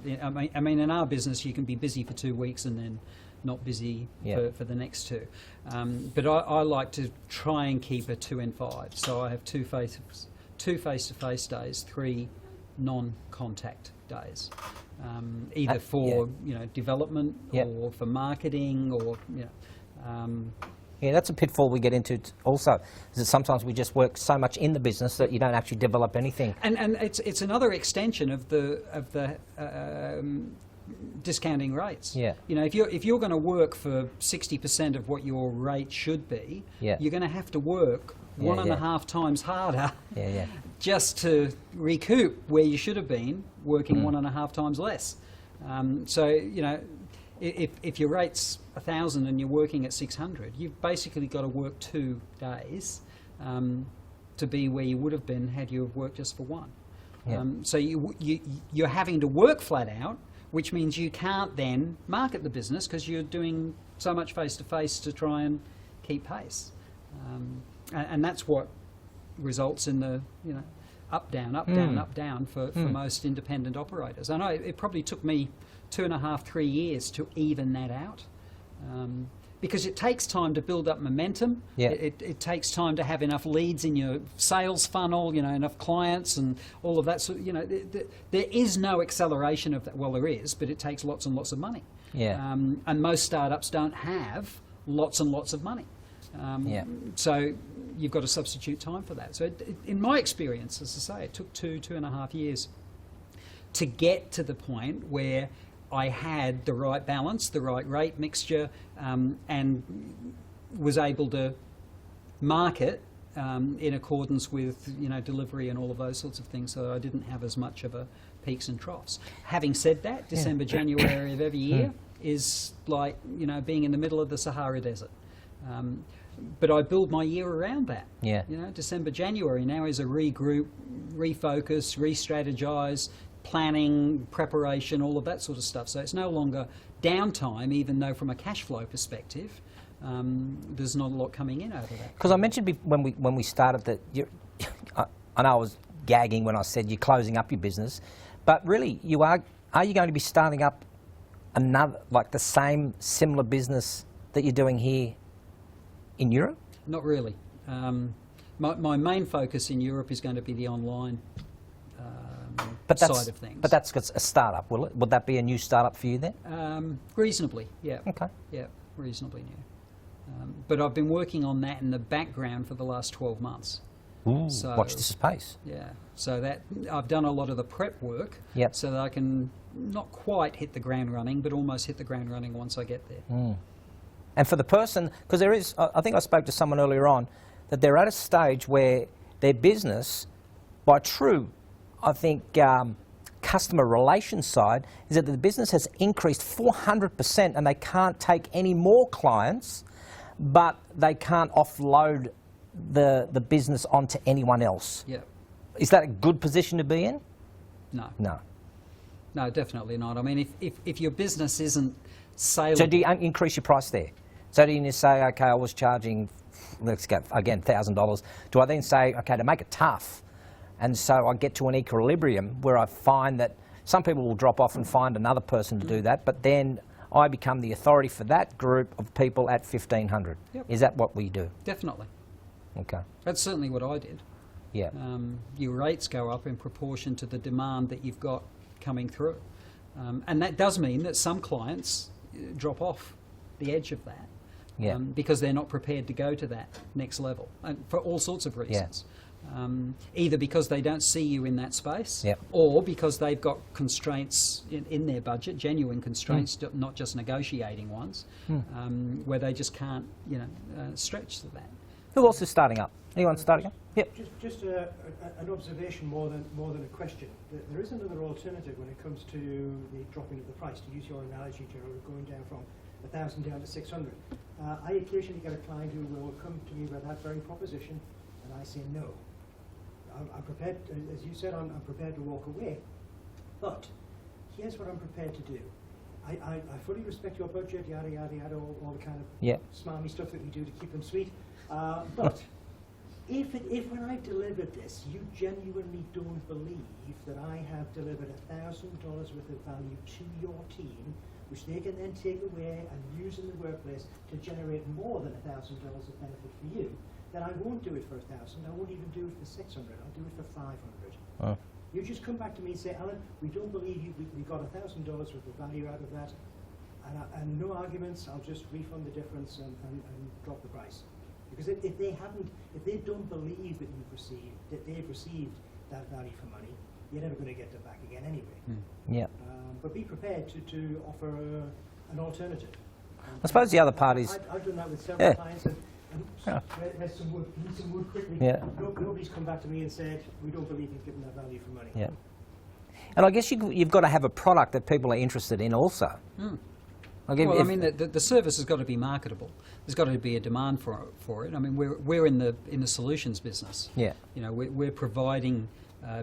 I mean, in our business, you can be busy for 2 weeks and then not busy for the next two. But I like to try and keep a 2 and 5. So I have two face-to-face days, 3 non-contact days, either for development or for marketing or Yeah, that's a pitfall we get into also, is that sometimes we just work so much in the business that you don't actually develop anything. And it's another extension of the discounting rates. Yeah. You know, if you're going to work for 60% of what your rate should be, you're going to have to work 1.5 times harder just to recoup where you should have been working 1.5 times less. So, you know, if your rate's 1,000 and you're working at 600, you've basically got to work 2 days to be where you would have been had you have worked just for 1. Yeah. So you're having to work flat out, which means you can't then market the business because you're doing so much face-to-face to try and keep pace. And that's what results in the, up, down, up, down, up, down for most independent operators. I know it probably took me 2.5, 3 years to even that out. Because it takes time to build up momentum. Yeah. It takes time to have enough leads in your sales funnel, enough clients and all of that. So, there is no acceleration of that. Well, there is, but it takes lots and lots of money. Yeah. And most startups don't have lots and lots of money. So you've got to substitute time for that. So in my experience, as I say, it took 2.5 years to get to the point where I had the right balance, the right rate mixture, and was able to market in accordance with delivery and all of those sorts of things, so I didn't have as much of a peaks and troughs. Having said that, December, January of every year is like being in the middle of the Sahara Desert. But I build my year around that. Yeah. December, January now is a regroup, refocus, re-strategize, planning, preparation, all of that sort of stuff. So it's no longer downtime, even though from a cash flow perspective, there's not a lot coming in out of that. Because I mentioned when we started that I know I was gagging when I said you're closing up your business, but really are you going to be starting up another, like the same similar business that you're doing here in Europe? Not really. My main focus in Europe is going to be the online side of things. But that's a startup, will it? Would that be a new startup for you then? Reasonably, yeah. Okay. Yeah, reasonably new. But I've been working on that in the background for the last 12 months. Ooh, So- watch this space. Yeah, so that I've done a lot of the prep work Yep. so that I can not quite hit the ground running, but almost hit the ground running once I get there. And for the person, because there is, I think I spoke to someone earlier on, that they're at a stage where their business, by true, I think, customer relations side, is that the business has increased 400% and they can't take any more clients, but they can't offload the business onto anyone else. Yeah, Is that a good position to be in? no, No. definitely not. I mean, if your business isn't saleable, So do you increase your price there? So do you say, okay, I was charging, let's go again, $1,000. Do I then say, okay, to make it tough, and so I get to an equilibrium where I find that some people will drop off and find another person to do that, but then I become the authority for that group of people at 1,500. Yep. Is that what we do? definitely. Okay. That's certainly what I did. Yeah. Your rates go up in proportion to the demand that you've got coming through. And that does mean that some clients drop off the edge of that Yeah. because they're not prepared to go to that next level, and for all sorts of reasons. Either because they don't see you in that space, Yep. or because they've got constraints in their budget, genuine constraints, not just negotiating ones, where they just can't stretch to that. Who else is starting up? Anyone starting up? Yep. Just an observation more than a question. There is another alternative when it comes to the dropping of the price. To use your analogy, Gerald, going down from 1,000 down to 600. I occasionally get a client who will come to me with that very proposition, and I say no. I'm prepared, as you said, I'm prepared to walk away. But here's what I'm prepared to do. I fully respect your budget, yada yada yada, all the kind of smarmy stuff that we do to keep them sweet. But if when I delivered this, you genuinely don't believe that I have delivered $1,000 worth of value to your team, which they can then take away and use in the workplace to generate more than $1,000 of benefit for you, then I won't do it for 1,000. I won't even do it for 600. I'll do it for 500. Oh. You just come back to me and say, Alan, we don't believe you. We got $1,000 worth of value out of that, and no arguments. I'll just refund the difference and drop the price. Because if they don't believe that they've received that value for money, you're never going to get them back again anyway. Yeah. But be prepared to offer an alternative. I suppose the other part is... I've done that with several clients, and Yeah. there's some wood. Need some wood quickly. Yeah. Nobody's come back to me and said, we don't believe you've given that value for money. Yeah. And I guess you've got to have a product that people are interested in also. Well, I mean, the service has got to be marketable. There's got to be a demand for it. I mean, we're in the solutions business. Yeah. We're providing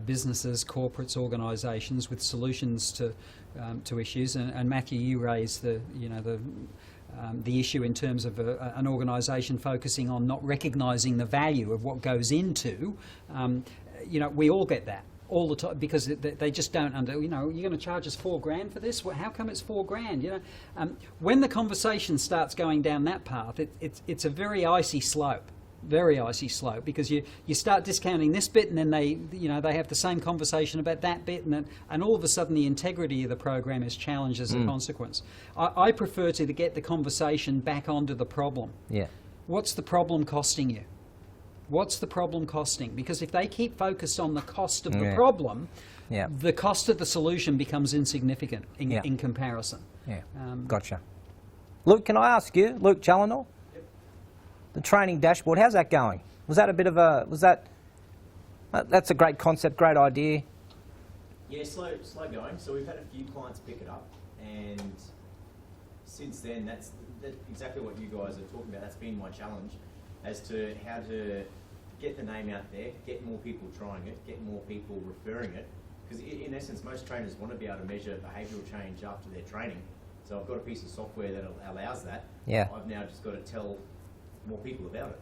businesses, corporates, organisations with solutions to issues. And Matthew, you raised the issue in terms of an organisation focusing on not recognising the value of what goes into. We all get that all the time because they just don't you're going to charge us $4,000 for this? Well, how come it's $4,000? When the conversation starts going down that path, it's a very icy slope. Very icy slope, because you start discounting this bit, and then they have the same conversation about that bit, and all of a sudden the integrity of the program is challenged as a consequence. I prefer to get the conversation back onto the problem. Yeah. What's the problem costing you? What's the problem costing? Because if they keep focused on the cost of the Yeah. problem, Yeah. the cost of the solution becomes insignificant in, Yeah. in comparison. Yeah. Um, Gotcha. Luke, can I ask you, Luke Challenor? The training dashboard, how's that going? Was that a bit of a, that's a great concept, great idea. Yeah, slow going. So we've had a few clients pick it up, and since then, that's exactly what you guys are talking about. That's been my challenge, as to how to get the name out there, get more people trying it, get more people referring it. Because in essence, most trainers want to be able to measure behavioural change after their training. So I've got a piece of software that allows that. Yeah. I've now just got to tell more people about it.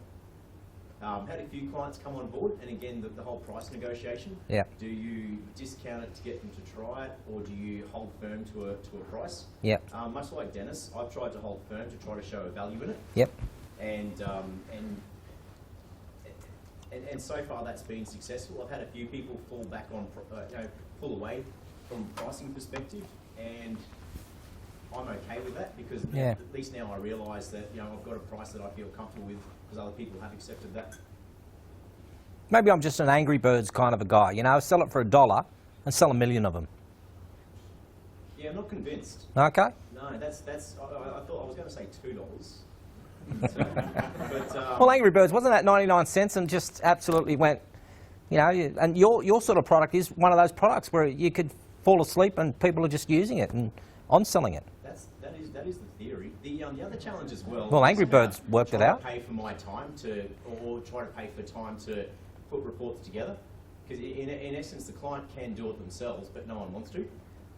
Had a few clients come on board, and again, the whole price negotiation. Yeah. Do you discount it to get them to try it, or do you hold firm to a price? Yep. Much like Dennis, I've tried to hold firm to try to show a value in it, Yep. and so far that's been successful. I've had a few people fall back on, pull away from a pricing perspective, and I'm okay with that because Yeah. at least now I realise that I've got a price that I feel comfortable with because other people have accepted that. Maybe I'm just an Angry Birds kind of a guy, sell it for $1 and sell 1 million of them. Yeah, I'm not convinced. Okay? No, that's. I thought I was going to say $2. But Well, Angry Birds, wasn't that 99 cents and just absolutely went, and your sort of product is one of those products where you could fall asleep and people are just using it and on selling it. that is the theory. The other challenge as well. Well, Angry is Birds worked it try to out. Pay for my time or try to pay for time to put reports together, because in essence the client can do it themselves, but no one wants to.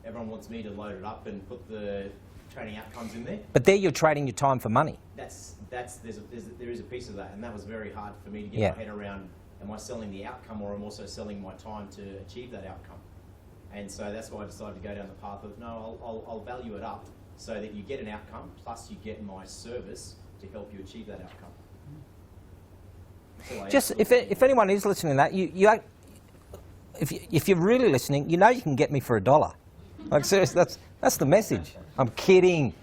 Everyone wants me to load it up and put the training outcomes in there. But there you're trading your time for money. There is a piece of that, and that was very hard for me to get Yeah. my head around. Am I selling the outcome, or am I also selling my time to achieve that outcome? And so that's why I decided to go down the path of no, I'll value it up so that you get an outcome plus you get my service to help you achieve that outcome. So Just if anyone is listening to that, if you're really listening, you can get me for $1. Like seriously, that's the message. I'm kidding.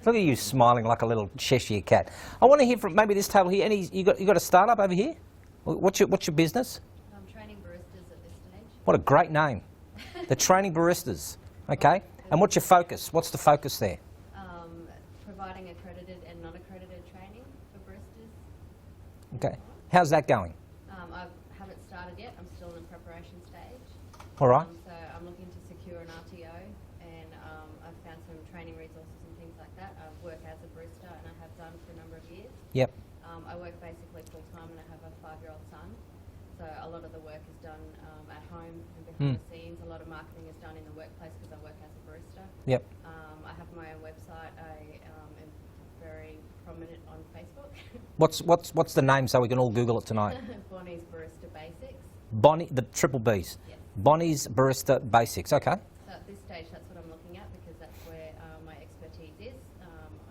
Look at you smiling like a little Cheshire cat. I want to hear from maybe this table here. You got a startup over here? What's your business? I'm training baristas at this stage. What a great name. The training baristas. Okay. And what's your focus? What's the focus there? Providing accredited and non-accredited training for baristas. Okay. How's that going? I haven't started yet. I'm still in the preparation stage. All right. So I'm looking to secure an RTO, and I've found some training resources and things like that. I work as a barista, and I have done for a number of years. Yep. I work basically full-time, and I have a 5-year-old son. So a lot of the work is done at home and behind the scenes. A lot of marketing is done in the workplace because I work as a barista. Yep. I have my own website. I am very prominent on Facebook. What's the name so we can all Google it tonight? Bonnie's Barista Basics. Bonnie, the triple B's. Yes. Bonnie's Barista Basics. Okay. So at this stage, that's what I'm looking at because that's where my expertise is.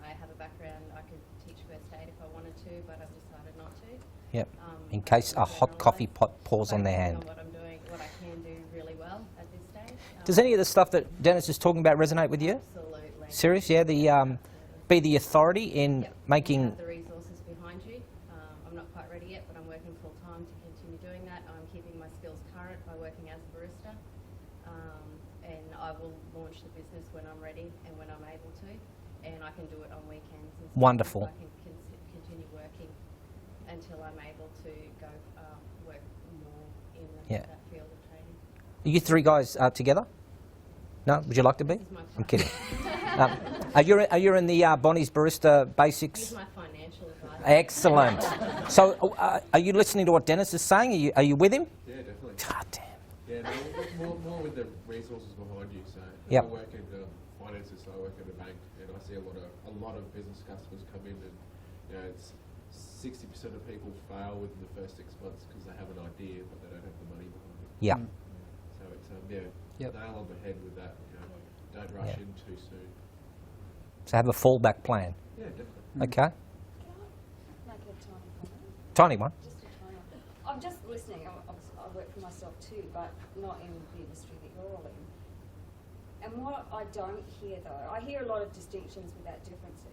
I have a background. I could teach first aid if I wanted to, but I've decided not to. Yep. In case a hot coffee pot pours on their hand. What I'm doing, what I can do really well at this stage. Does any of the stuff that Dennis is talking about resonate with you? Absolutely. Serious? Yeah. Be the authority in Yep. making. You have the resources behind you. I'm not quite ready yet, but I'm working full time to continue doing that. I'm keeping my skills current by working as a barista, and I will launch the business when I'm ready and when I'm able to, and I can do it on weekends. And stuff, Wonderful. So I can continue working until I'm able to go work more in Yeah. that field of training. Are you three guys together? No? Would you like to be? This is my I'm kidding. Are you in the Bonnie's Barista Basics? He's my financial advisor. Excellent. So, are you listening to what Dennis is saying? Are you with him? Yeah, definitely. God damn. Yeah, no, more with the resources behind you. So Yep. I work in finances, so I work at a bank, and I see a lot of business customers come in, and it's 60% of people fail within the first 6 months because they have an idea but they don't have the money behind it. Yeah. So it's Yep. nail on the head with that. Don't rush Yeah. in too soon. So have a fallback plan. Yeah, definitely. Okay. Can I make a tiny comment? Tiny one. Just a tiny one. I'm just listening. I work for myself too, but not in the industry that you're all in. And what I don't hear though, I hear a lot of distinctions without differences.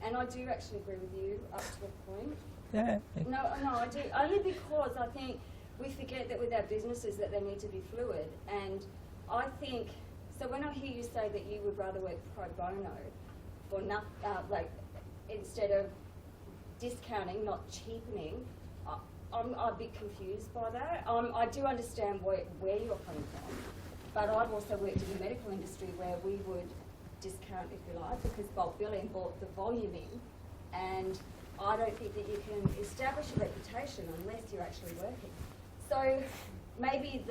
And I do actually agree with you up to a point, Yeah. No, I do. Only because I think we forget that with our businesses that they need to be fluid. And I think, so when I hear you say that you would rather work pro bono for like instead of discounting, not cheapening, I'm a bit confused by that. I do understand where you're coming from, but I've also worked in the medical industry where we would discount, if you like, because bulk billing brought the volume in, and I don't think that you can establish a reputation unless you're actually working. So maybe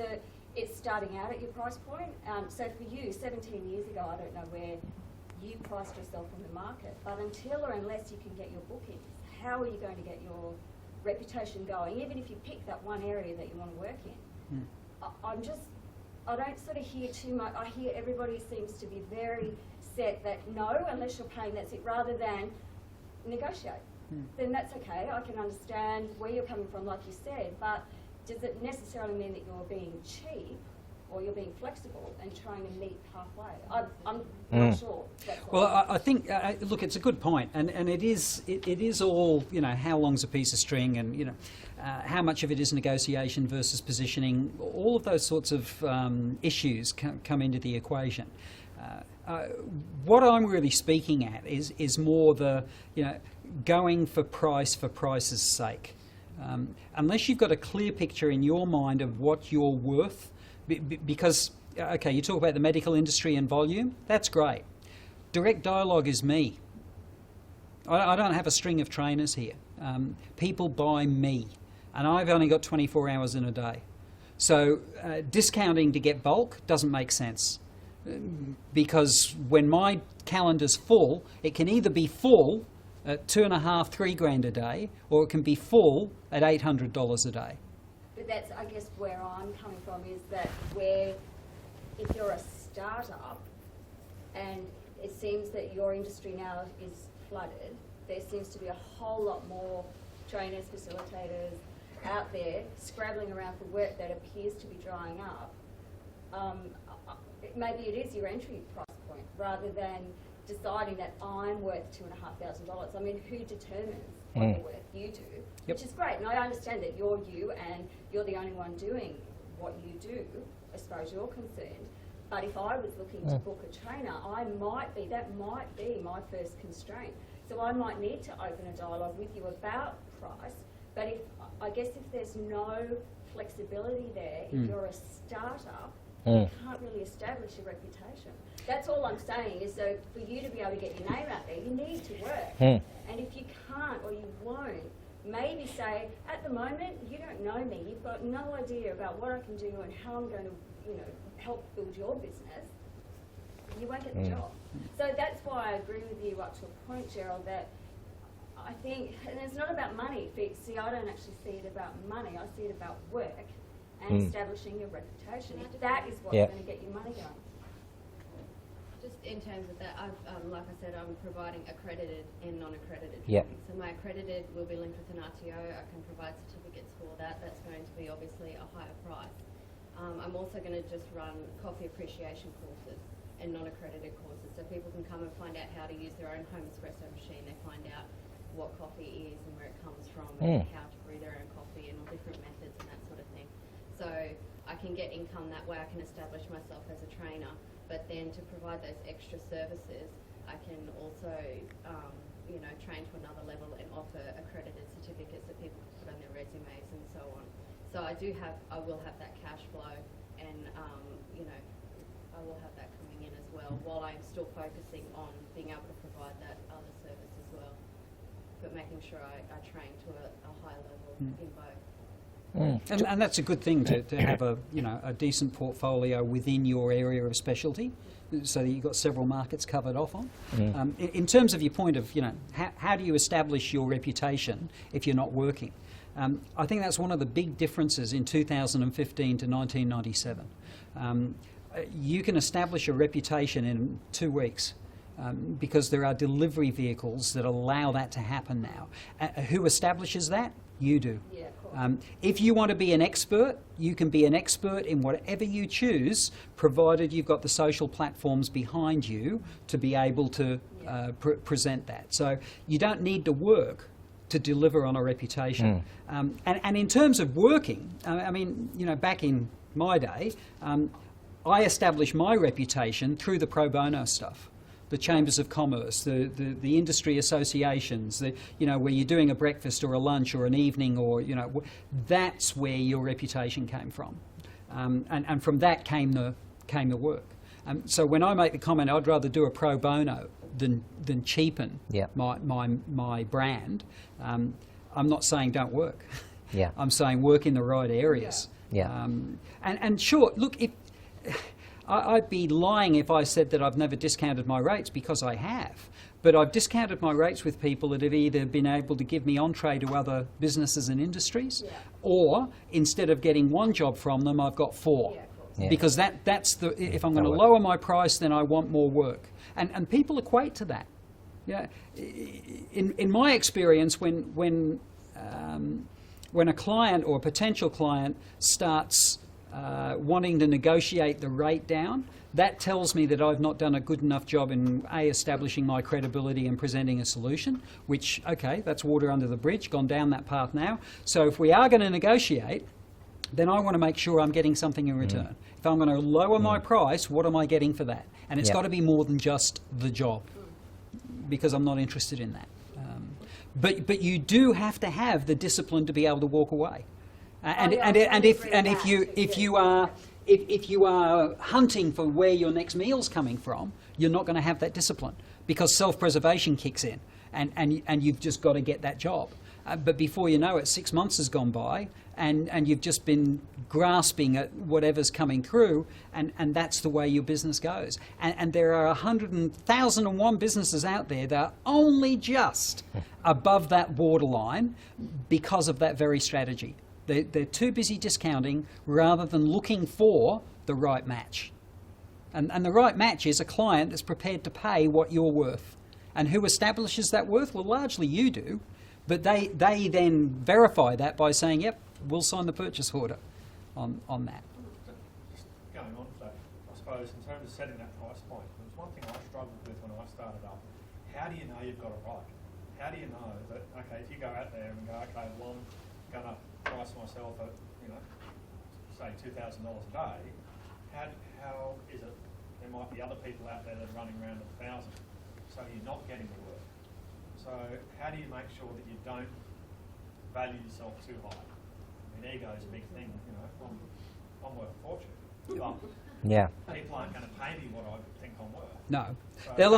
it's starting out at your price point. So for you, 17 years ago, I don't know where you priced yourself in the market, but until or unless you can get your bookings, how are you going to get your reputation going, even if you pick that one area that you want to work in? I don't sort of hear too much. I hear everybody seems to be very set that no, unless you're paying, that's it, rather than negotiate. Then that's okay. I can understand where you're coming from, like you said, but does it necessarily mean that you're being cheap or you're being flexible and trying to meet halfway? I'm not sure. That's Well, I think, look, it's a good point, and it is all, you know, how long's a piece of string, and, you know, how much of it is negotiation versus positioning. All of those sorts of issues come into the equation. What I'm really speaking at is more the, you know, going for price's sake. Unless you've got a clear picture in your mind of what you're worth, because, okay, you talk about the medical industry and volume, that's great. Direct dialogue is me. I don't have a string of trainers here. People buy me, and I've only got 24 hours in a day. So discounting to get bulk doesn't make sense, because when my calendar's full, it can either be full at $2.5, $3 a day, or it can be full at $800 a day. But that's, I guess, where I'm coming from, is that where if you're a startup and it seems that your industry now is flooded, there seems to be a whole lot more trainers, facilitators out there scrabbling around for work that appears to be drying up. Maybe it is your entry price point rather than deciding that I'm worth $2,500. I mean, who determines what you're worth? You do, which is great. And I understand that you're you and you're the only one doing what you do, as far as you're concerned. But if I was looking to book a trainer, that might be my first constraint. So I might need to open a dialogue with you about price. But I guess if there's no flexibility there, if you're a startup, you can't really establish a reputation. That's all I'm saying, is that for you to be able to get your name out there, you need to work. And if you can't or you won't, maybe say, at the moment, you don't know me, you've got no idea about what I can do and how I'm going to, you know, help build your business, you won't get the job. So that's why I agree with you up to a point, Gerald, that I think, and it's not about money. See, I don't actually see it about money, I see it about work and establishing your reputation. If that is what's going to get your money going. Just in terms of that, like I said, I'm providing accredited and non-accredited Yep. training. So my accredited will be linked with an RTO. I can provide certificates for that. That's going to be obviously a higher price. I'm also going to just run coffee appreciation courses and non-accredited courses, so people can come and find out how to use their own home espresso machine. They find out what coffee is and where it comes from and how to brew their own coffee and all different methods and that sort of thing. So I can get income that way. I can establish myself as a trainer. But then to provide those extra services, I can also, you know, train to another level and offer accredited certificates that people can put on their resumes and so on. So I will have that cash flow, and you know, I will have that coming in as well, while I'm still focusing on being able to provide that other service as well. But making sure I train to a high level in both. And that's a good thing to have a decent portfolio within your area of specialty, so that you've got several markets covered off on. In terms of your point of, you know, how do you establish your reputation if you're not working? I think that's one of the big differences in 2015 to 1997. You can establish a reputation in 2 weeks. Because there are delivery vehicles that allow that to happen now. Who establishes that? You do. Yeah, of course. If you want to be an expert, you can be an expert in whatever you choose, provided you've got the social platforms behind you to be able to present that. So you don't need to work to deliver on a reputation. And in terms of working, I mean, you know, back in my day, I established my reputation through the pro bono stuff. The chambers of commerce, the industry associations, you know, where you're doing a breakfast or a lunch or an evening, or, you know, that's where your reputation came from. And from that came the work. So when I make the comment, I'd rather do a pro bono than cheapen my brand, I'm not saying don't work. Yeah. I'm saying work in the right areas. Yeah. And sure, look, if I'd be lying if I said that I've never discounted my rates, because I have. But I've discounted my rates with people that have either been able to give me entree to other businesses and industries, or instead of getting one job from them, I've got four. Yeah. Because that's the, if I'm going to lower my price, then I want more work. And people equate to that. Yeah. In my experience, when a client or a potential client starts wanting to negotiate the rate down, that tells me that I've not done a good enough job in establishing my credibility and presenting a solution, which, okay, that's water under the bridge, gone down that path now. So if we are going to negotiate, then I want to make sure I'm getting something in return. If I'm going to lower my price, what am I getting for that? And it's got to be more than just the job, because I'm not interested in that. But you do have to have the discipline to be able to walk away. If you are hunting for where your next meal's coming from, you're not going to have that discipline, because self-preservation kicks in, and you've just got to get that job. But before you know it, 6 months has gone by, and you've just been grasping at whatever's coming through, and that's the way your business goes. And there are 1,001 businesses out there that are only just above that borderline because of that very strategy. They're too busy discounting rather than looking for the right match. And the right match is a client that's prepared to pay what you're worth. And who establishes that worth? Well, largely you do. But they then verify that by saying, yep, we'll sign the purchase order on that. Just going on to that, I suppose, in terms of setting that price point, there was one thing I struggled with when I started up. How do you know you've got it right? How do you know that, okay, if you go out there and go, okay, well, I'm going to price myself at, you know, say $2,000 a day, how is it there might be other people out there that are running around at 1,000, so you're not getting the work? So how do you make sure that you don't value yourself too high? I mean, ego is a big thing, you know. I'm worth a fortune, but people aren't going to pay me what I think I'm worth. No, So they'll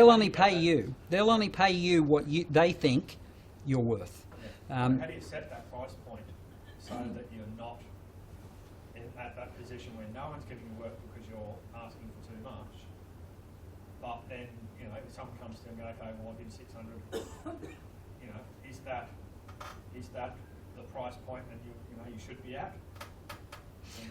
only pay you. They'll only pay you what they think you're worth. So how do you set that price point so that you're not at that position where no one's giving you work because you're asking for too much, but then, you know, if someone comes to you and go, okay, well, I'll give you 600, you know, is that the price point that you should be at?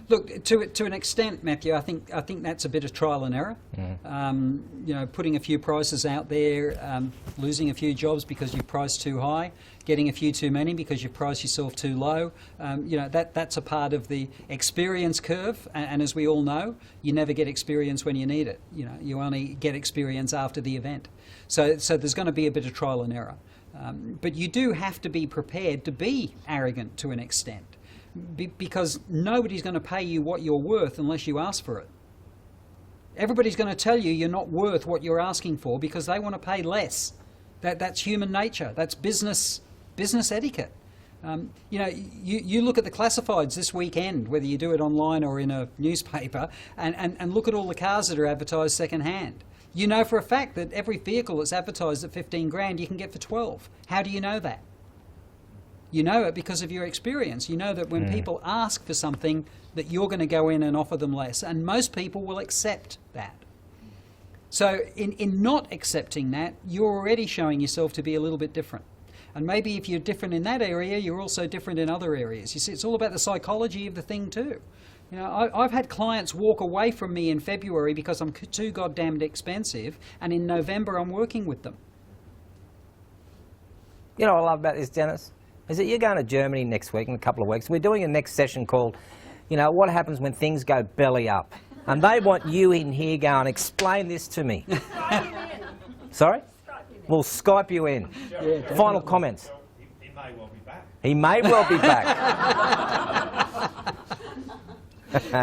Look, to an extent, Matthew, I think that's a bit of trial and error. You know, putting a few prices out there, losing a few jobs because you priced too high, getting a few too many because you priced yourself too low. You know, that's a part of the experience curve. And as we all know, you never get experience when you need it. You know, you only get experience after the event. So there's going to be a bit of trial and error. But you do have to be prepared to be arrogant to an extent. Because nobody's going to pay you what you're worth unless you ask for it. Everybody's going to tell you you're not worth what you're asking for because they want to pay less. That's human nature. That's business etiquette. You know, you look at the classifieds this weekend, whether you do it online or in a newspaper, and look at all the cars that are advertised second hand. You know for a fact that every vehicle that's advertised at 15 grand you can get for 12. How do you know that? You know it because of your experience. You know that when people ask for something, that you're going to go in and offer them less. And most people will accept that. So in not accepting that, you're already showing yourself to be a little bit different. And maybe if you're different in that area, you're also different in other areas. You see, it's all about the psychology of the thing too. You know, I've had clients walk away from me in February because I'm too goddamn expensive, and in November I'm working with them. You know what I love about this, Dennis? Is that you're going to Germany next week, in a couple of weeks. We're doing a next session called, you know, what happens when things go belly up? And they want you in here going, explain this to me. Sorry? We'll Skype you in. Yeah, Final comments. may well be back. He may well be back.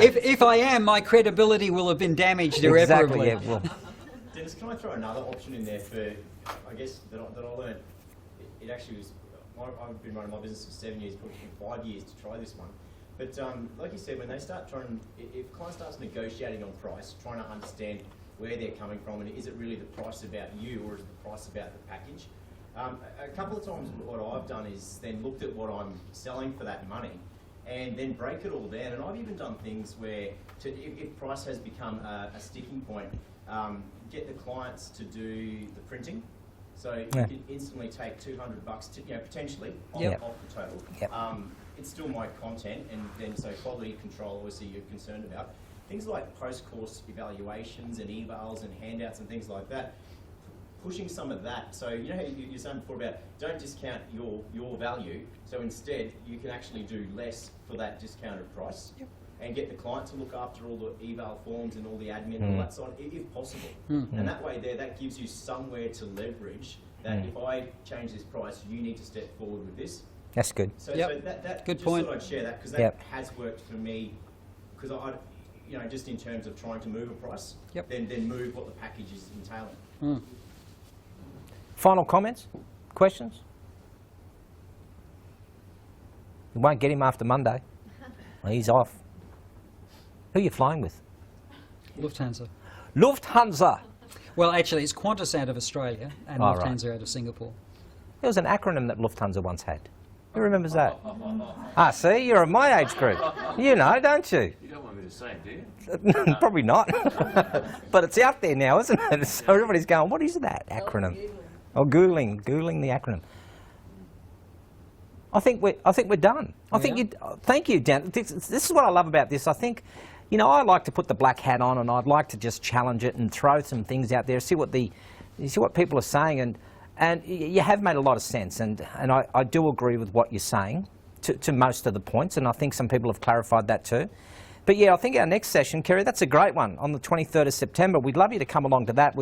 If I am, my credibility will have been damaged irreparably. Exactly, yeah, well, Dennis, can I throw another option in there for, I guess, that I learned? It actually was, I've been running my business for 7 years, probably 5 years to try this one. But like you said, when they start trying, if a client starts negotiating on price, trying to understand where they're coming from, and is it really the price about you, or is it the price about the package? A couple of times what I've done is then looked at what I'm selling for that money, and then break it all down. And I've even done things where, if price has become a sticking point, get the clients to do the printing. So you can instantly take $200 potentially off the total. Yep. It's still my content, and then so quality control obviously you're concerned about. Things like post-course evaluations and evals and handouts and things like that. Pushing some of that. So you know how you were saying before about don't discount your value. So instead you can actually do less for that discounted price. Yep. And get the client to look after all the eval forms and all the admin and all that side, if possible. And that way that gives you somewhere to leverage that if I change this price, you need to step forward with this. that's good. So, Yep. so that Good just point. thought I'd share that because that has worked for me. Because I, just in terms of trying to move a price, Yep. then move what the package is entailing. Final comments? Questions? You won't get him after Monday. Well, he's off. Who are you flying with? Lufthansa. Lufthansa. Well, actually, it's Qantas out of Australia and Oh, right. Lufthansa out of Singapore. There was an acronym that Lufthansa once had. Who remembers that? Ah, see, you're of my age group. You know, don't you? You don't want me to say it, do you? Probably not. But it's out there now, isn't it? So everybody's going, what is that acronym? Oh, Googling the acronym. I think we're done. Thank you, Dan. This is what I love about this. I think, I like to put the black hat on, and I'd like to just challenge it and throw some things out there, see what people are saying, and you have made a lot of sense, and I do agree with what you're saying to most of the points, and I think some people have clarified that too. But yeah, I think our next session, Kerry, that's a great one on the 23rd of September. We'd love you to come along to that.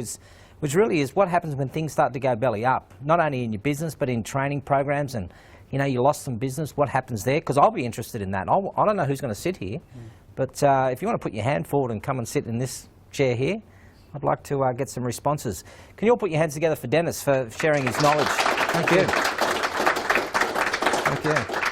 Which really is what happens when things start to go belly up, not only in your business but in training programs, and you lost some business, what happens there? Because I'll be interested in that. I don't know who's going to sit here, but if you want to put your hand forward and come and sit in this chair here, I'd like to get some responses. Can you all put your hands together for Dennis for sharing his knowledge? Thank you. Thank you.